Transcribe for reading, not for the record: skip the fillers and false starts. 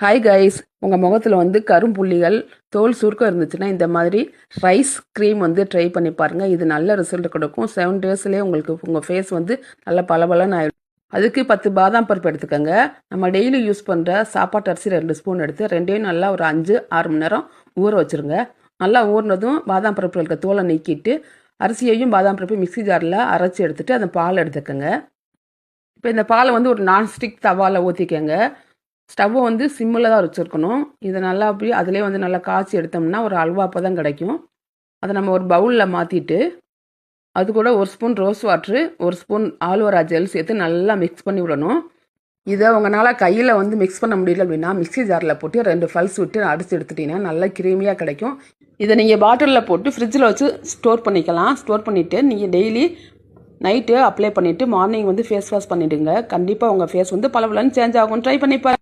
Hi guys, உங்கள் முகத்தில் வந்து கரும்புள்ளிகள் தோல் சுருக்கம் இருந்துச்சுன்னா இந்த மாதிரி ரைஸ் க்ரீம் வந்து ட்ரை பண்ணி பாருங்கள். இது நல்ல ரிசல்ட் கொடுக்கும். 7 டேஸ்லேயே உங்களுக்கு உங்கள் ஃபேஸ் வந்து நல்ல பளபளன்னு ஆகிடும். அதுக்கு 10 பாதாம் பருப்பு எடுத்துக்கோங்க. நம்ம டெய்லி யூஸ் பண்ணுற சாப்பாட்டு அரிசி 2 ஸ்பூன் எடுத்து ரெண்டையும் நல்லா ஒரு 5-6 மணி நேரம் ஊற வச்சுருங்க. நல்லா ஊறினதும் பாதாம் பருப்பில் இருக்க தோலை நீக்கிட்டு அரிசியையும் பாதாம் பருப்பையும் மிக்ஸி ஜாரில் அரைச்சி எடுத்துகிட்டு அந்த பால் எடுத்துக்கோங்க. இப்போ இந்த பாலை வந்து ஒரு நான்ஸ்டிக் தவாவில் ஊற்றிக்கோங்க. ஸ்டவ்வை வந்து சிம்மில் தான் வச்சுருக்கணும். இதை நல்லா அப்படியே அதிலே வந்து நல்லா காய்ச்சி எடுத்தோம்னா ஒரு அல்வா தான் கிடைக்கும். அதை நம்ம ஒரு பவுலில் மாற்றிட்டு அது கூட 1 spoon rose water, 1 spoon aloe vera gel சேர்த்து நல்லா மிக்ஸ் பண்ணி விடணும். இதை உங்களால் கையில் வந்து மிக்ஸ் பண்ண முடியல அப்படின்னா மிக்ஸி ஜாரில் போட்டு 2 பல்ஸ் விட்டு அடித்து எடுத்துட்டிங்கன்னா நல்லா கிரீமியாக கிடைக்கும். இதை நீங்கள் பாட்டிலில் போட்டு ஃப்ரிட்ஜில் வச்சு ஸ்டோர் பண்ணிக்கலாம். ஸ்டோர் பண்ணிவிட்டு நீங்கள் டெய்லி நைட்டு அப்ளை பண்ணிவிட்டு மார்னிங் வந்து ஃபேஸ் வாஷ் பண்ணிவிடுங்க. கண்டிப்பாக உங்கள் ஃபேஸ் வந்து பளபளன்னு சேஞ்ச் ஆகும். ட்ரை பண்ணிப்பாருங்க.